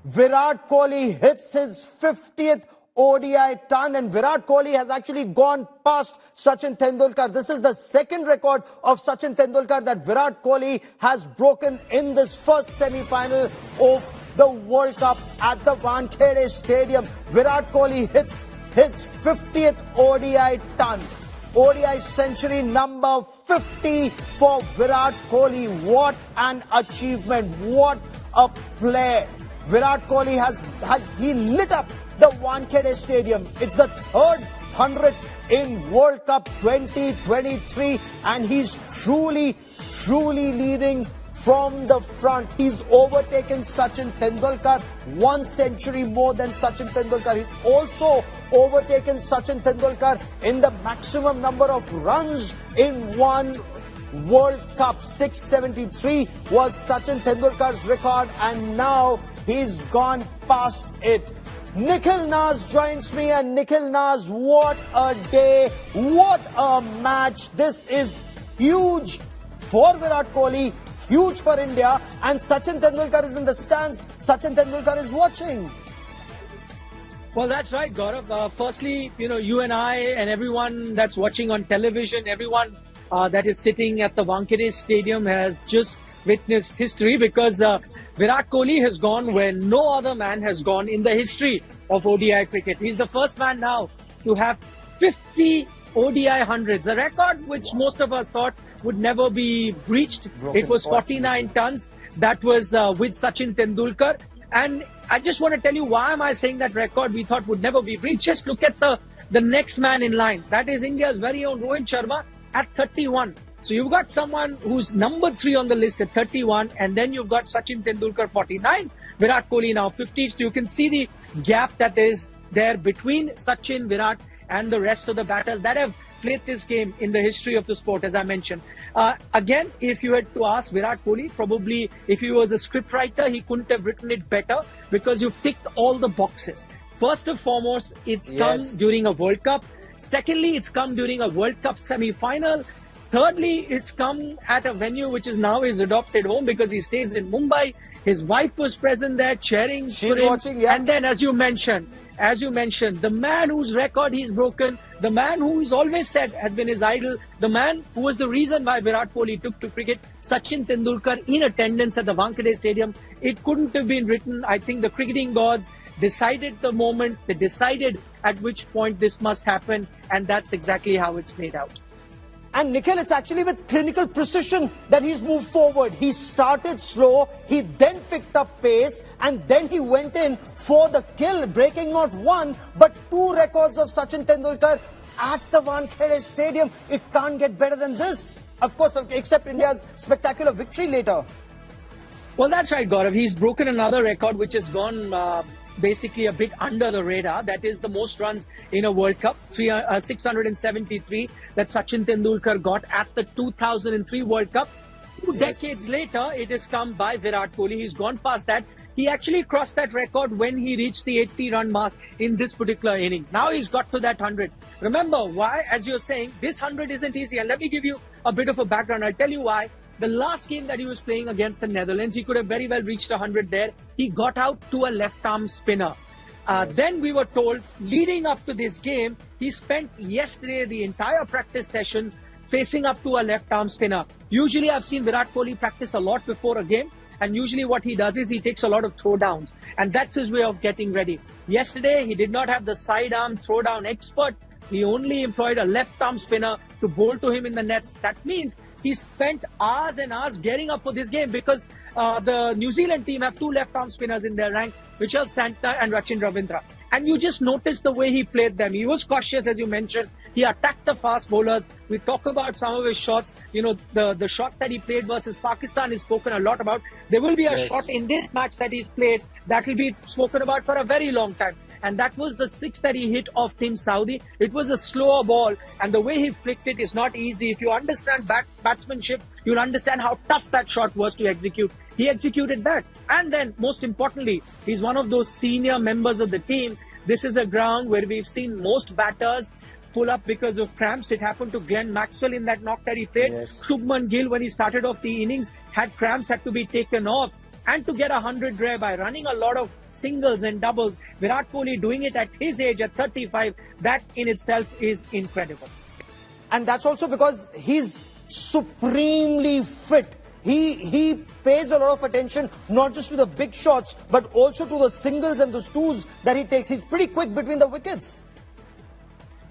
Virat Kohli hits his 50th ODI ton, and Virat Kohli has actually gone past Sachin Tendulkar. This is the second record of Sachin Tendulkar that Virat Kohli has broken in this first semi-final of the World Cup at the Wankhede Stadium. Virat Kohli hits his 50th ODI ton. ODI century number 50 for Virat Kohli. What an achievement. What a play. Virat Kohli has he lit up the Wankhede Stadium. It's the third 100th in World Cup 2023, and he's truly leading from the front. He's overtaken Sachin Tendulkar, 1 century more than Sachin Tendulkar. He's also overtaken Sachin Tendulkar in the maximum number of runs in one World Cup. 673 was Sachin Tendulkar's record, and now he's gone past it. Nikhil Naz joins me, and Nikhil Naz, what a day, what a match. This is huge for Virat Kohli, huge for India, and Sachin Tendulkar is in the stands. Sachin Tendulkar is watching. Well, that's right, Gaurav. Firstly, you and I and everyone that's watching on television, everyone that is sitting at the Wankhede Stadium has just witnessed history, because Virat Kohli has gone where no other man has gone in the history of ODI cricket. He's the first man now to have 50 ODI hundreds, a record which most of us thought would never be breached. It was 49 tons. That was with Sachin Tendulkar. And I just want to tell you, why am I saying that record we thought would never be breached? Just look at the next man in line. That is India's very own Rohit Sharma at 31. So you've got someone who's number 3 on the list at 31, and then you've got Sachin Tendulkar 49, Virat Kohli now 50. So you can see the gap that is there between Sachin, Virat, and the rest of the batters that have played this game in the history of the sport, as I mentioned. Again, if you had to ask Virat Kohli, probably if he was a scriptwriter, he couldn't have written it better, because you've ticked all the boxes. First and foremost, it's come during a World Cup. Secondly, it's come during a World Cup semi-final. Thirdly, it's come at a venue which is now his adopted home, because he stays in Mumbai. His wife was present there cheering for him. Watching, yeah. And then, as you mentioned, the man whose record he's broken, the man who he's always said has been his idol, the man who was the reason why Virat Kohli took to cricket, Sachin Tendulkar, in attendance at the Wankhede Stadium. It couldn't have been written. I think the cricketing gods decided the moment, they decided at which point this must happen, and that's exactly how it's played out. And Nikhil, it's actually with clinical precision that he's moved forward. He started slow, he then picked up pace, and then he went in for the kill, breaking not 1 but 2 records of Sachin Tendulkar at the Wankhede Stadium. It can't get better than this. Of course, except India's spectacular victory later. Well, that's right, Gaurav. He's broken another record which has gone basically a bit under the radar. That is the most runs in a World Cup, 673 that Sachin Tendulkar got at the 2003 World Cup. 2 decades later, it has come by Virat Kohli. He's gone past that. He actually crossed that record when he reached the 80-run mark in this particular innings. Now he's got to that 100. Remember why, as you're saying, this 100 isn't easy. And let me give you a bit of a background. I'll tell you why. The last game that he was playing against the Netherlands, he could have very well reached 100 there. He got out to a left-arm spinner. Then we were told, leading up to this game, he spent yesterday the entire practice session facing up to a left-arm spinner. Usually I've seen Virat Kohli practice a lot before a game, and usually what he does is he takes a lot of throwdowns, and that's his way of getting ready. Yesterday, he did not have the sidearm throwdown expert. He only employed a left-arm spinner to bowl to him in the nets. That means he spent hours and hours gearing up for this game, because the New Zealand team have 2 left-arm spinners in their rank, Vishal Santner and Rachin Ravindra. And you just noticed the way he played them. He was cautious, as you mentioned. He attacked the fast bowlers. We talk about some of his shots. The shot that he played versus Pakistan is spoken a lot about. There will be a shot in this match that he's played that will be spoken about for a very long time. And that was the 6 that he hit off Team Saudi. It was a slower ball, and the way he flicked it is not easy. If you understand batsmanship, you'll understand how tough that shot was to execute. He executed that. And then, most importantly, he's one of those senior members of the team. This is a ground where we've seen most batters pull up because of cramps. It happened to Glenn Maxwell in that knock that he played. Shubman Gill, when he started off the innings, had cramps, had to be taken off. and to get 100 rare by running a lot of singles and doubles. Virat Kohli doing it at his age at 35, that in itself is incredible. And that's also because he's supremely fit. He pays a lot of attention not just to the big shots but also to the singles and the twos that he takes. He's pretty quick between the wickets.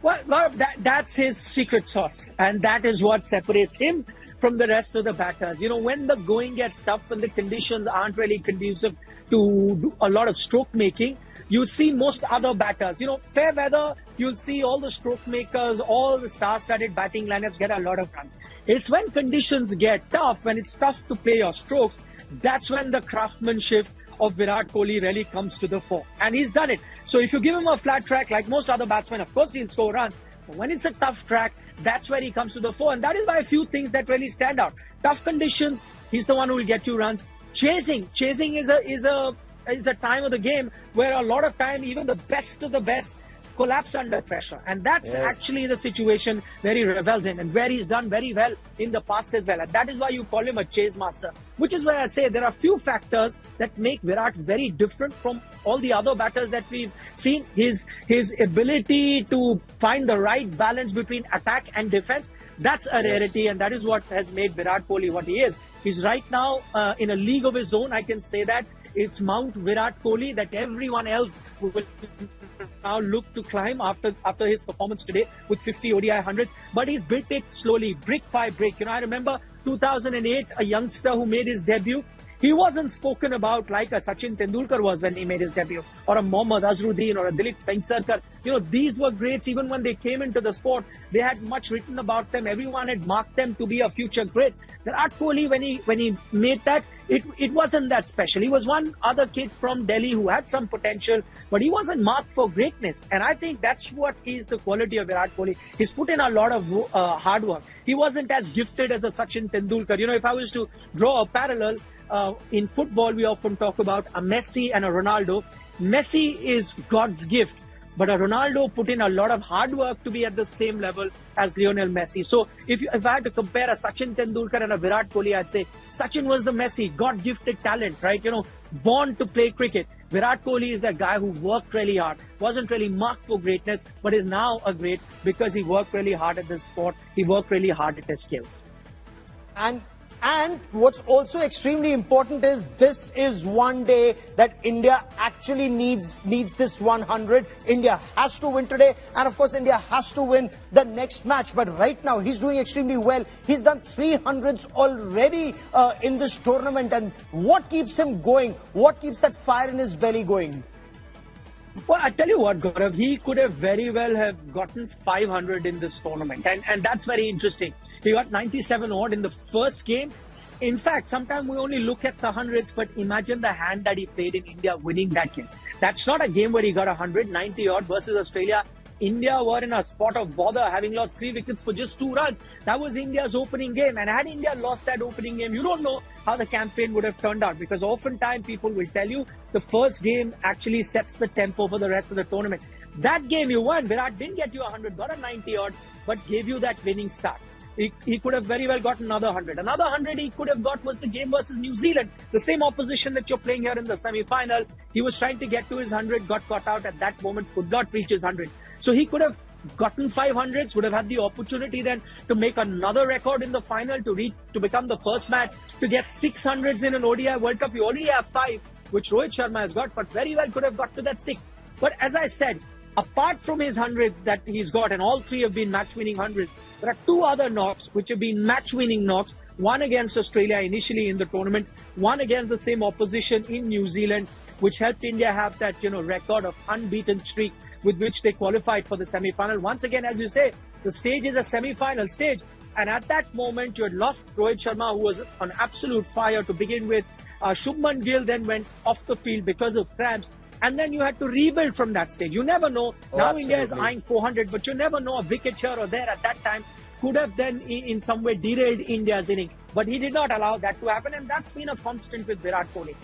Well, that's his secret sauce, and that is what separates him from the rest of the batters. You know, when the going gets tough, when the conditions aren't really conducive to do a lot of stroke making, you see most other batters, you know, fair weather, you'll see all the stroke makers, all the star-studded batting lineups get a lot of runs. It's when conditions get tough, when it's tough to play your strokes, that's when the craftsmanship of Virat Kohli really comes to the fore. And he's done it. So if you give him a flat track, like most other batsmen, of course he'll score runs. But when it's a tough track, that's where he comes to the fore. And that is why a few things that really stand out. Tough conditions, he's the one who will get you runs. Chasing is a time of the game where a lot of time even the best of the best collapse under pressure, and that's actually the situation where he revels in and where he's done very well in the past as well, and that is why you call him a chase master, which is why I say there are few factors that make Virat very different from all the other batters that we've seen. His ability to find the right balance between attack and defense, that's a rarity, and that is what has made Virat Kohli what he is. He's right now in a league of his own. I can say that it's Mount Virat Kohli that everyone else will now look to climb after his performance today with 50 ODI hundreds. But he's built it slowly, brick by brick. You know, I remember 2008, a youngster who made his debut. He wasn't spoken about like a Sachin Tendulkar was when he made his debut, or a Mohammad Azharuddin or a Dilip Vengsarkar. You know, these were greats. Even when they came into the sport, they had much written about them. Everyone had marked them to be a future great. Virat Kohli, when he made that, it wasn't that special. He was one other kid from Delhi who had some potential, but he wasn't marked for greatness. And I think that's what is the quality of Virat Kohli. He's put in a lot of hard work. He wasn't as gifted as a Sachin Tendulkar. You know, if I was to draw a parallel, in football, we often talk about a Messi and a Ronaldo. Messi is God's gift, but a Ronaldo put in a lot of hard work to be at the same level as Lionel Messi. So if I had to compare a Sachin Tendulkar and a Virat Kohli, I'd say Sachin was the Messi, God-gifted talent, right? You know, born to play cricket. Virat Kohli is that guy who worked really hard, wasn't really marked for greatness, but is now a great because he worked really hard at the sport. He worked really hard at his skills. And what's also extremely important is this is one day that India actually needs this 100. India has to win today, and of course India has to win the next match. But right now he's doing extremely well. He's done 300s already in this tournament. And what keeps him going? What keeps that fire in his belly going? Well, I tell you what, Gaurav, he could have very well have gotten 500 in this tournament. And that's very interesting. He got 97 odd in the first game. In fact, sometimes we only look at the hundreds, but imagine the hand that he played in India winning that game. That's not a game where he got 190 odd versus Australia. India were in a spot of bother, having lost 3 wickets for just 2 runs. That was India's opening game. And had India lost that opening game, you don't know how the campaign would have turned out. Because oftentimes people will tell you the first game actually sets the tempo for the rest of the tournament. That game you won. Virat didn't get you 100, got a 90 odd, but gave you that winning start. He could have very well got another 100. Another 100 he could have got was the game versus New Zealand. The same opposition that you're playing here in the semi-final. He was trying to get to his 100, got caught out at that moment, could not reach his 100. So he could have gotten 500s, would have had the opportunity then to make another record in the final, to become the first man to get 600s in an ODI World Cup. You already have 5, which Rohit Sharma has got, but very well could have got to that 6. But as I said, apart from his 100 that he's got, and all 3 have been match-winning 100s, there are 2 other knocks which have been match-winning knocks. One against Australia initially in the tournament, one against the same opposition in New Zealand, which helped India have that, you know, record of unbeaten streak with which they qualified for the semi-final. Once again, as you say, the stage is a semi-final stage. And at that moment, you had lost Rohit Sharma, who was on absolute fire to begin with. Shubman Gill then went off the field because of cramps. And then you had to rebuild from that stage. You never know. Now India is eyeing 400, but you never know, a wicket here or there at that time could have then in some way derailed India's innings. But he did not allow that to happen, and that's been a constant with Virat Kohli.